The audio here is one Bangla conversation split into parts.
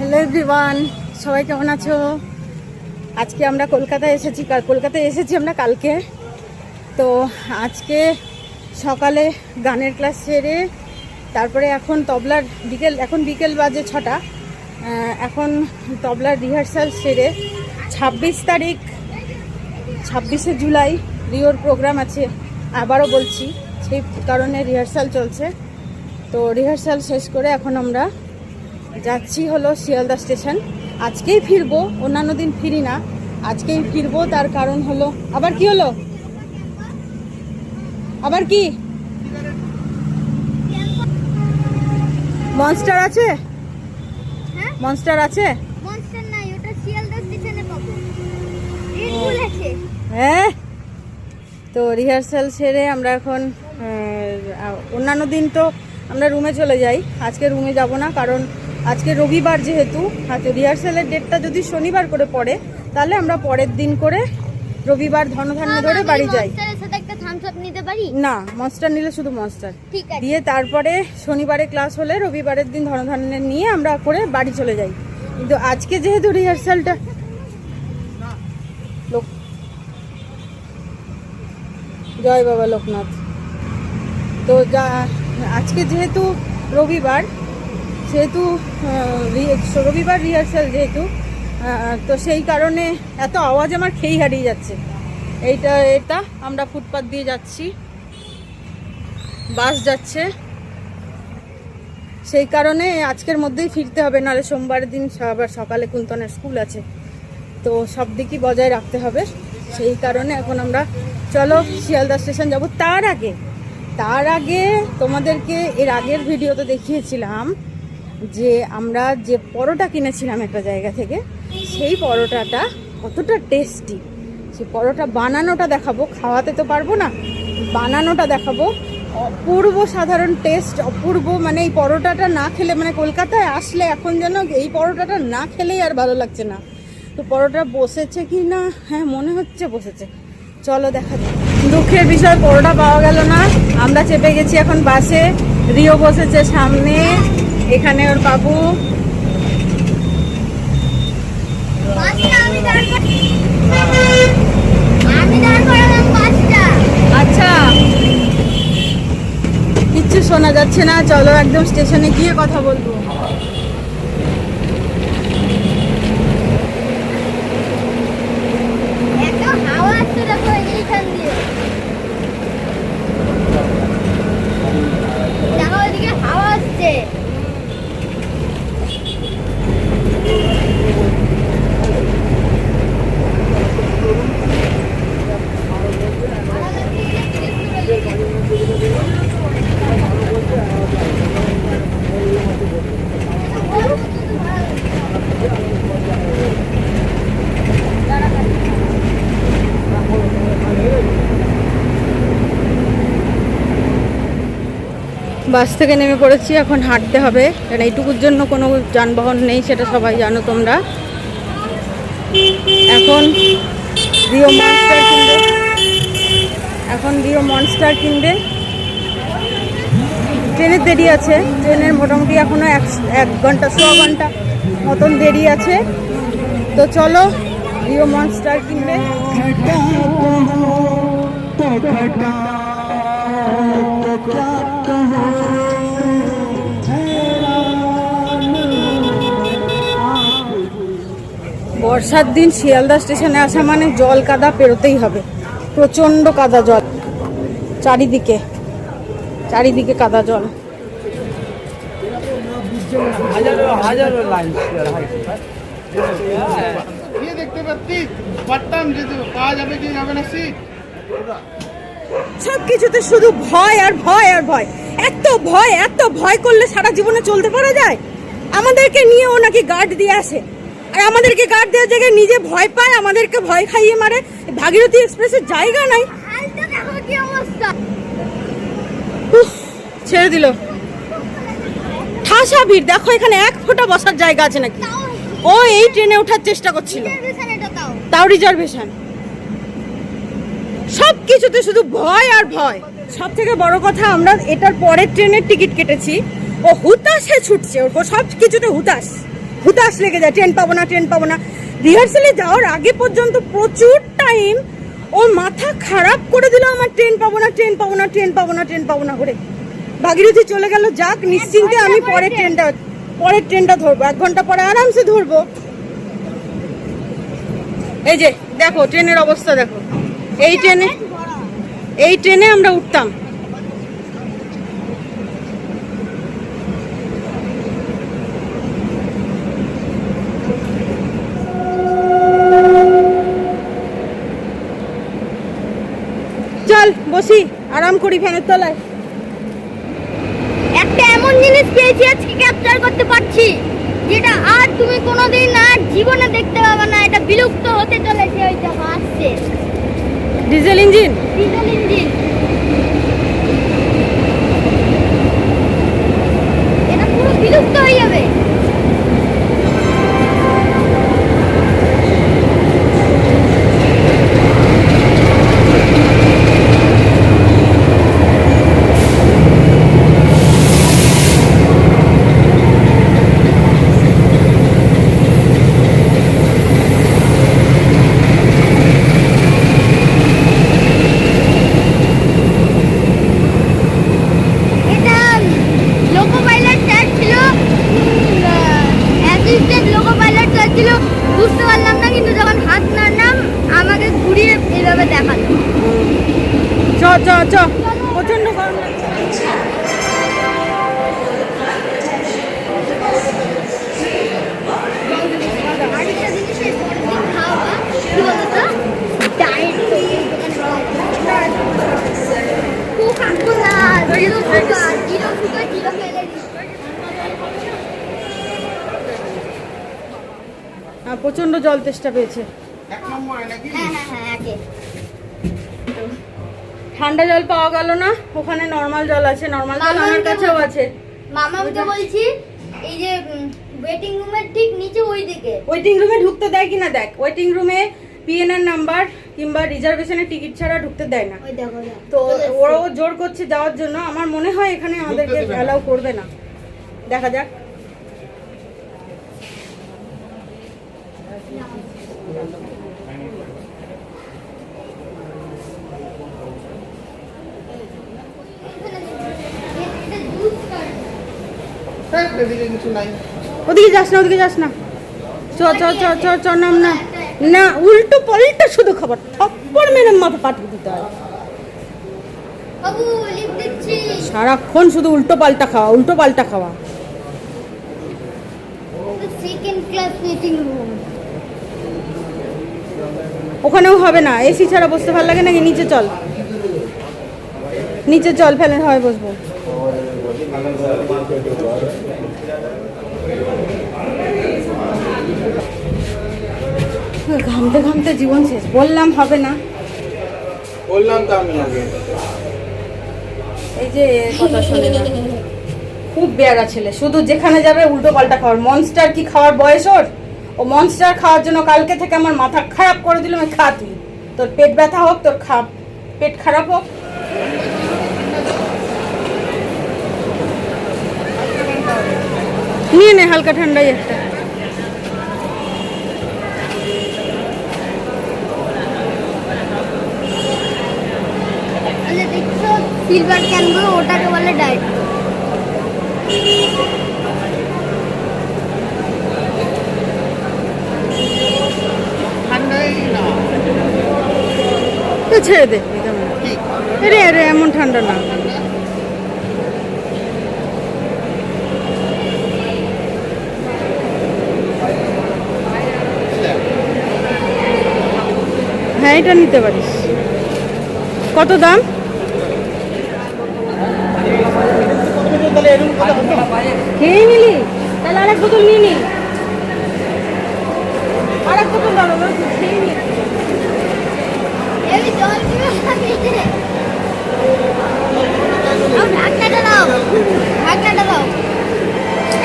হ্যালো এভরিওয়ান, সবাই কেমন আছো? আজকে আমরা কলকাতায় এসেছি আমরা কালকে। তো আজকে সকালে গানের ক্লাস সেরে তারপরে এখন তবলার বিকেল বাজে 6টা। এখন তবলার রিহার্সাল সেরে 26শে জুলাই রিওর প্রোগ্রাম আছে। আবারও বলছি, সেই কারণে রিহার্সাল চলছে। তো রিহার্সাল শেষ করে এখন আমরা যাচ্ছি হলো শিয়ালদা স্টেশন। আজকেই ফিরবো, অন্যান্য দিন ফিরি না, আজকেই ফিরবো। তার কারণ হলো আবার কি হলো, আবার কি মনস্টার আছে? মনস্টার আছে? মনস্টার নাই, ওটা শিয়ালদা স্টেশনে পাবো। রেড বুল আছে। হ্যাঁ, তো রিহার্সাল সেরে আমরা এখন অন্যান্য দিন তো আমরা রুমে চলে যাই, আজকে রুমে যাব না, কারণ আজকে রবিবার যেহেতু। আচ্ছা, রিহার্সালের ডেটটা যদি শনিবার করে পড়ে তাহলে আমরা পরের দিন করে রবিবার ধনধান্য ধরে বাড়ি যাই। মনস্টারের সাথে একটা থামস আপ নিতে পারি? না, মনস্টার নিলে শুধু মনস্টার ঠিক আছে। দিয়ে তারপরে শনিবারে ক্লাস হলে রবিবারের দিন ধনধান্য নিয়ে আমরা করে বাড়ি চলে যাই। কিন্তু আজকে যেহেতু রিহার্সালটা জয় বাবা লোকনাথ, তো আজকে যেহেতু রবিবার, সেহেতু রবিবার রিহার্সাল যেহেতু, তো সেই কারণে এত আওয়াজ আমার খেই হারিয়ে যাচ্ছে। এটা আমরা ফুটপাথ দিয়ে যাচ্ছি, বাস যাচ্ছে, সেই কারণে আজকের মধ্যেই ফিরতে হবে, নাহলে সোমবার দিন আবার সকালে কুন্তনের স্কুল আছে। তো সব দিকই বজায় রাখতে হবে, সেই কারণে এখন আমরা চলো শিয়ালদা স্টেশন যাব। তার আগে তোমাদেরকে এর আগের ভিডিওতে দেখিয়েছিলাম যে আমরা যে পরোটা কিনেছিলাম একটা জায়গা থেকে, সেই পরোটাটা কতটা টেস্টি, সেই পরোটা বানানোটা দেখাবো। খাওয়াতে তো পারবো না, বানানোটা দেখাবো। অপূর্ব সাধারণ টেস্ট, অপূর্ব। মানে এই পরোটাটা না খেলে, মানে কলকাতায় আসলে এখন যেন এই পরোটাটা না খেলেই আর ভালো লাগছে না। তো পরোটা বসেছে কি না, হ্যাঁ মনে হচ্ছে বসেছে, চলো দেখা যাক। দুঃখের বিষয়, পরোটা পাওয়া গেল না। আমরা চেপে গেছি এখন বাসে, রিও বসেছে সামনে, এখানে ওর বাবু। আচ্ছা, কিচ্ছু শোনা যাচ্ছে না, চলো একদম স্টেশনে গিয়ে কথা বলবো। হাওয়া আসছে, দেখো এইখান দিয়ে। দেখো ওইদিকে হাওয়া আসছে। বাস থেকে নেমে পড়েছি, এখন হাঁটতে হবে, কারণ এইটুকুর জন্য কোনো যানবাহন নেই, সেটা সবাই জানো তোমরা। এখন রিও মনস্টার কিনবে। ট্রেনের দেরি আছে, ট্রেনের মোটামুটি এখনো 1 ঘন্টা 1.25 ঘন্টা মতন দেরি আছে। তো চলো, রিও মনস্টার কিনবে। বর্ষার দিন শিয়ালদা স্টেশনে আসা মানে জল কাদা পেরোতেই হবে, প্রচণ্ড কাদা জল, চারিদিকে কাদা জল। সব কিছুতে শুধু ভয় আর ভয় আর ভয়, এত ভয় করলে সারা জীবনে চলতে পারা যায়? আমাদেরকে নিয়েও নাকি গার্ড দিয়ে আসে, আর আমাদেরকে গার্ড দেওয়ার জায়গায় নিজে ভয় পায়, আমাদেরকে ভয় খাইয়ে মারে। ভাগীরথী এক্সপ্রেসের জায়গা নাই, ছেড়ে দিল। ঠাসা ভিড়, দেখো এখানে 1 ফোঁটা বসার জায়গা আছে নাকি? ও এই ট্রেনে ওঠার চেষ্টা করছিল, তাও রিজার্ভেশন। সব কিছুতে শুধু ভয় আর ভয়। সব থেকে বড় কথা, আমরা এটার পরের ট্রেনের টিকিট কেটেছি, ও হুতাশে ছুটছে, ওর সব কিছুতে হুতাশ। হুতাশ লেগে যায়, ট্রেন পাবো না ট্রেন পাবো না। রিহার্সালে যাওয়ার আগে পর্যন্ত প্রচুর টাইম ওর মাথা খারাপ করে দিল আমার, ট্রেন পাবো না ট্রেন পাবো না ট্রেন পাবো না ট্রেন পাবো না করে। ভাগীরথী চলে গেল, যাক নিশ্চিন্তে আমি পরের ট্রেনটা ধরবো, 1 ঘন্টা পরে আরামসে ধরবো। এই যে দেখো ট্রেনের অবস্থা দেখো, এই ট্রেনে আমরা উঠতাম। চল বসি, আরাম করি ফ্যানের তলায়। একটা এমন জিনিস পেয়েছি আজকে ক্যাপচার করতে পারছি, যেটা আর তুমি কোনোদিন আর জীবনে দেখতে পাবে না। এটা বিলুপ্ত হতে চলেছে। ওই দেখো আসছে ডিজেল ইঞ্জিন। Diesel engine. এটা পুরো বিলুপ্ত হয়ে যাবে। বুঝতে পারলাম না, কিন্তু যখন হাত নাড়লাম আমাকে ঘুরিয়ে এইভাবে দেখালো। চ চ চ, প্রচন্ড গরম লাগছে। আরেকটা জিনিসের পরদিন খাওয়া কি বলতো, diet Coca-Cola, zero sugar, zero calorie. প্রচন্ড জল তেষ্টা পেয়েছে। ঠান্ডা জল পাওয়া গেল না, ওখানে নরমাল জল আছে, নরমাল জল আমার কাছেও আছে। মামাকে বলছি এই যে ওয়েটিং রুমের ঠিক নিচে ওই দিকে। ওয়েটিং রুমে ঢুকতে দেয় কিনা দেখ, ওয়েটিং রুমে পিএনআর নাম্বার কিংবা রিজার্ভেশনের টিকিট ছাড়া ঢুকতে দেয় না। ওই দেখো তো ওরাও জোর করছে যাওয়ার জন্য, আমার মনে হয় এখানে আমাদেরকে অ্যালাউ করবে না, দেখা যাক। ওদিকে যাস না, ওদিকে যাস না, চ চ চ চ চ, নাম না না, উল্টো পাল্টা শুধু খাবার, থাপ্পড় মেরে মাথা পাঠিয়ে দিতে হয়। বাবু লিফট দিচ্ছি। সারাক্ষণ শুধু উল্টো পাল্টা খাওয়া, উল্টো পাল্টা খাওয়া। Second class waiting room. ওখানেও হবে না, এসি ছাড়া বসতে ভালো লাগে নাকি? নিচে চল, নিচে চল, ফ্যানের হয় বসবো। ঘামতে ঘামতে জীবন শেষ, বললাম হবে না, বললাম তো আমি আগে। এই যে কথা শোনে না, খুব বেয়ারা ছেলে, শুধু যেখানে যাবে উল্টো পাল্টা খাওয়ার। মনস্টার কি খাওয়ার বয়স ওর? ও মনস্টার খাওয়ার জন্য কালকে থেকে আমার মাথা খারাপ করে দিল। আমি খা, তুই তোর পেট ব্যথা হোক, তোর পেট খারাপ হোক। নিয়ে নে হালকা ঠান্ডাই একটা। দেখছো সিলভার ক্যানগুলো, ওটাকে বলে ডায়েট। ছেড়ে দে, আরে আরে এমন ঠান্ডা না। হ্যাঁ এটা নিতে পারিস। কত দাম? খেয়ে নিলি? তাহলে আরেক বোতল নিয়ে নি, আরেক বোতল দাও, খেয়ে নি। এই জল কিভাবে খাইতে? ঢাকনাটা দাও, ঢাকনাটা দাও।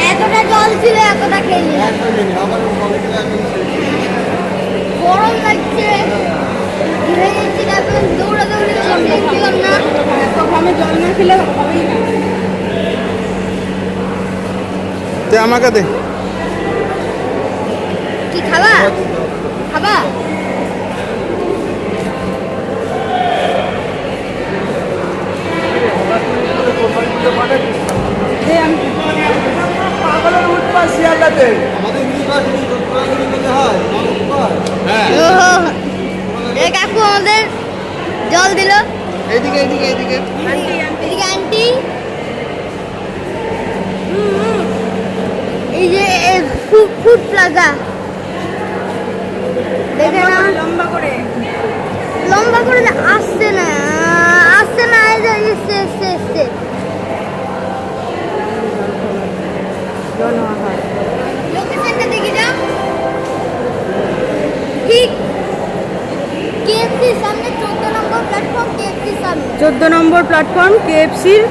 এতটা জল ছিল, এতটা খেয়ে নিলাম। গরম লাগছে, ঘুরে যাচ্ছি, তারপর দৌড়াদৌড়ি করলাম না। আমি জল না খেলে হবেই না। আমাকে দে। কি খাবা? খাবা? পাগলের উৎপাত শিয়ালদাতে। হ্যাঁ ওহো, এই কাকু আমাদের জল দিল। এইদিকে এইদিকে এইদিকে এদিকে আন্টি। এই যে ফুড প্লাজা দেখে না, লম্বা করে লম্বা করে না, আসছে না এই যে এসছে জনআহার। লোকেশনটা দেখে যাও। ঠিক কেএফসির সামনে 14 নম্বর প্ল্যাটফর্ম, কেএফসির সামনে। 14 নম্বর প্ল্যাটফর্ম কেএফসির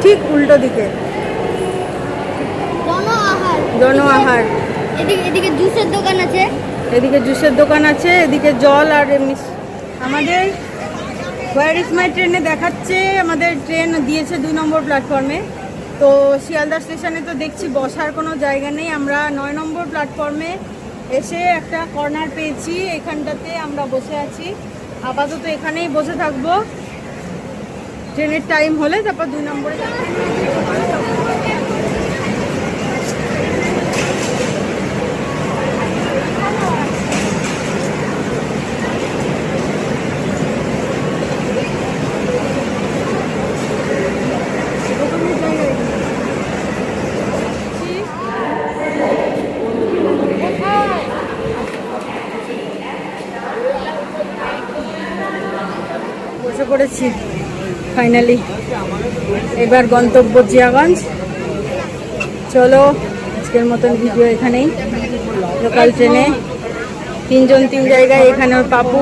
ঠিক উল্টো দিকে জনআহার। এদিকে জুসের দোকান আছে। এদিকে জুসের দোকান আছে, এদিকে জল আর এমনি। আমাদের হোয়ার ইজ মাই ট্রেনে দেখাচ্ছে, আমাদের ট্রেন দিয়েছে 2 নম্বর প্ল্যাটফর্মে। তো শিয়ালদা স্টেশনে তো দেখছি বসার কোনো জায়গা নেই। আমরা 9 নম্বর প্ল্যাটফর্মে এসে একটা কর্নার পেয়েছি, এখানটাতে আমরা বসে আছি। আপাতত এখানেই বসে থাকবো, ট্রেনের টাইম হলে তারপর 2 নম্বরে যাব। বসে পড়েছি ফাইনালি। এবার গন্তব্য জিয়াগঞ্জ। চলো আজকের মতন ভিডিও এখানেই। লোকাল ট্রেনে 3 জন 3 জায়গায়। এখানে ওর পাপু,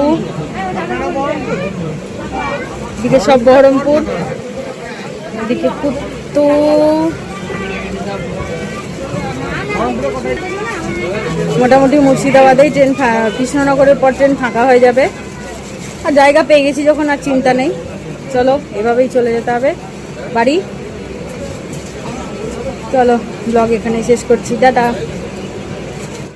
এদিকে সব বহরমপুর, এদিকে কুত্তু। মোটামুটি মুর্শিদাবাদেই ট্রেন, কৃষ্ণনগরের পর ট্রেন ফাঁকা হয়ে যাবে। আর জায়গা পেয়ে গেছি যখন আর চিন্তা নেই। চলো এভাবেই চলে যেতে হবে বাড়ি। চলো ব্লগ এখানে শেষ করছি, টাটা।